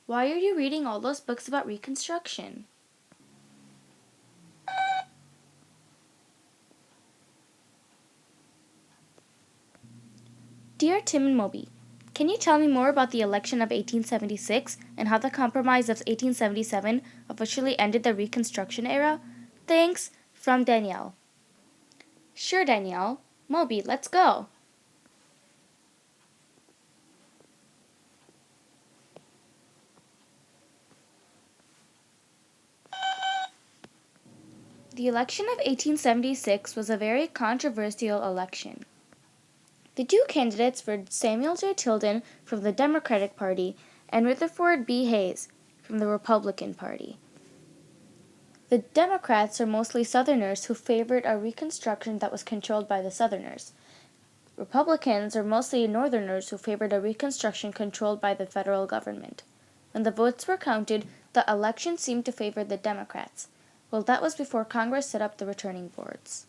Why are you reading all those books about Reconstruction? Dear Tim and Moby, can you tell me more about the election of 1876 and how the Compromise of 1877 officially ended the Reconstruction era? Thanks, from Danielle. Sure, Danielle. Moby, let's go. The election of 1876 was a very controversial election. The two candidates were Samuel J. Tilden from the Democratic Party and Rutherford B. Hayes from the Republican Party. The Democrats are mostly Southerners who favored a Reconstruction that was controlled by the Southerners. Republicans are mostly Northerners who favored a Reconstruction controlled by the federal government. When the votes were counted, the election seemed to favor the Democrats. Well, that was before Congress set up the returning boards.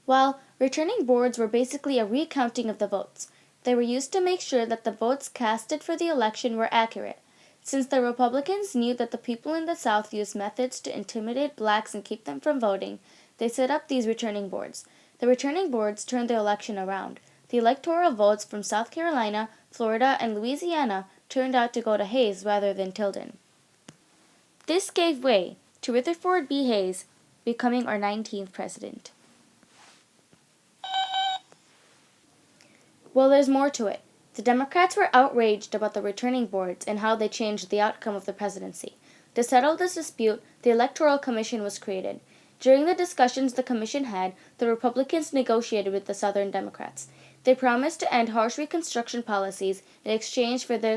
Well, returning boards were basically a recounting of the votes. They were used to make sure that the votes casted for the election were accurate. Since the Republicans knew that the people in the South used methods to intimidate blacks and keep them from voting, they set up these returning boards. The returning boards turned the election around. The electoral votes from South Carolina, Florida, and Louisiana turned out to go to Hayes rather than Tilden. This gave way to Rutherford B. Hayes becoming our 19th president. Well, there's more to it. The Democrats were outraged about the returning boards and how they changed the outcome of the presidency. To settle this dispute, the Electoral Commission was created. During the discussions the commission had, the Republicans negotiated with the Southern Democrats. They promised to end harsh Reconstruction policies in exchange for their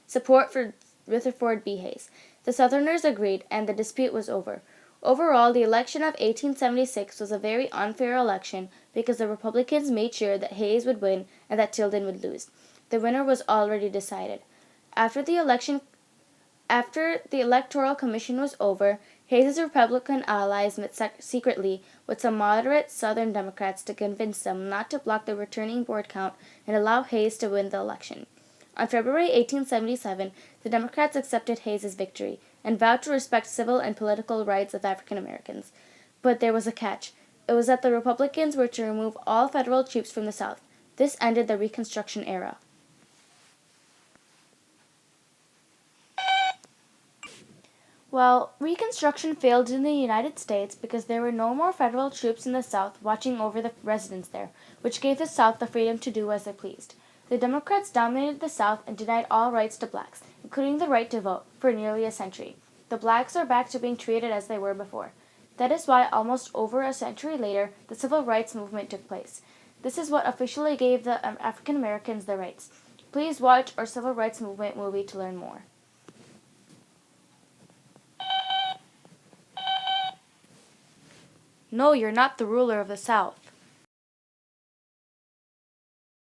support for Rutherford B. Hayes. The Southerners agreed, and the dispute was over. Overall, the election of 1876 was a very unfair election because the Republicans made sure that Hayes would win and that Tilden would lose. The winner was already decided. After the Electoral Commission was over, Hayes' Republican allies met secretly with some moderate Southern Democrats to convince them not to block the returning board count and allow Hayes to win the election. On February 1877, the Democrats accepted Hayes' victory and vowed to respect civil and political rights of African Americans. But there was a catch. It was that the Republicans were to remove all federal troops from the South. This ended the Reconstruction era. Well, Reconstruction failed in the United States because there were no more federal troops in the South watching over the residents there, which gave the South the freedom to do as they pleased. The Democrats dominated the South and denied all rights to blacks, including the right to vote, for nearly a century. The blacks are back to being treated as they were before. That is why, almost over a century later, the Civil Rights Movement took place. This is what officially gave the African Americans their rights. Please watch our Civil Rights Movement movie to learn more. No, you're not the ruler of the South.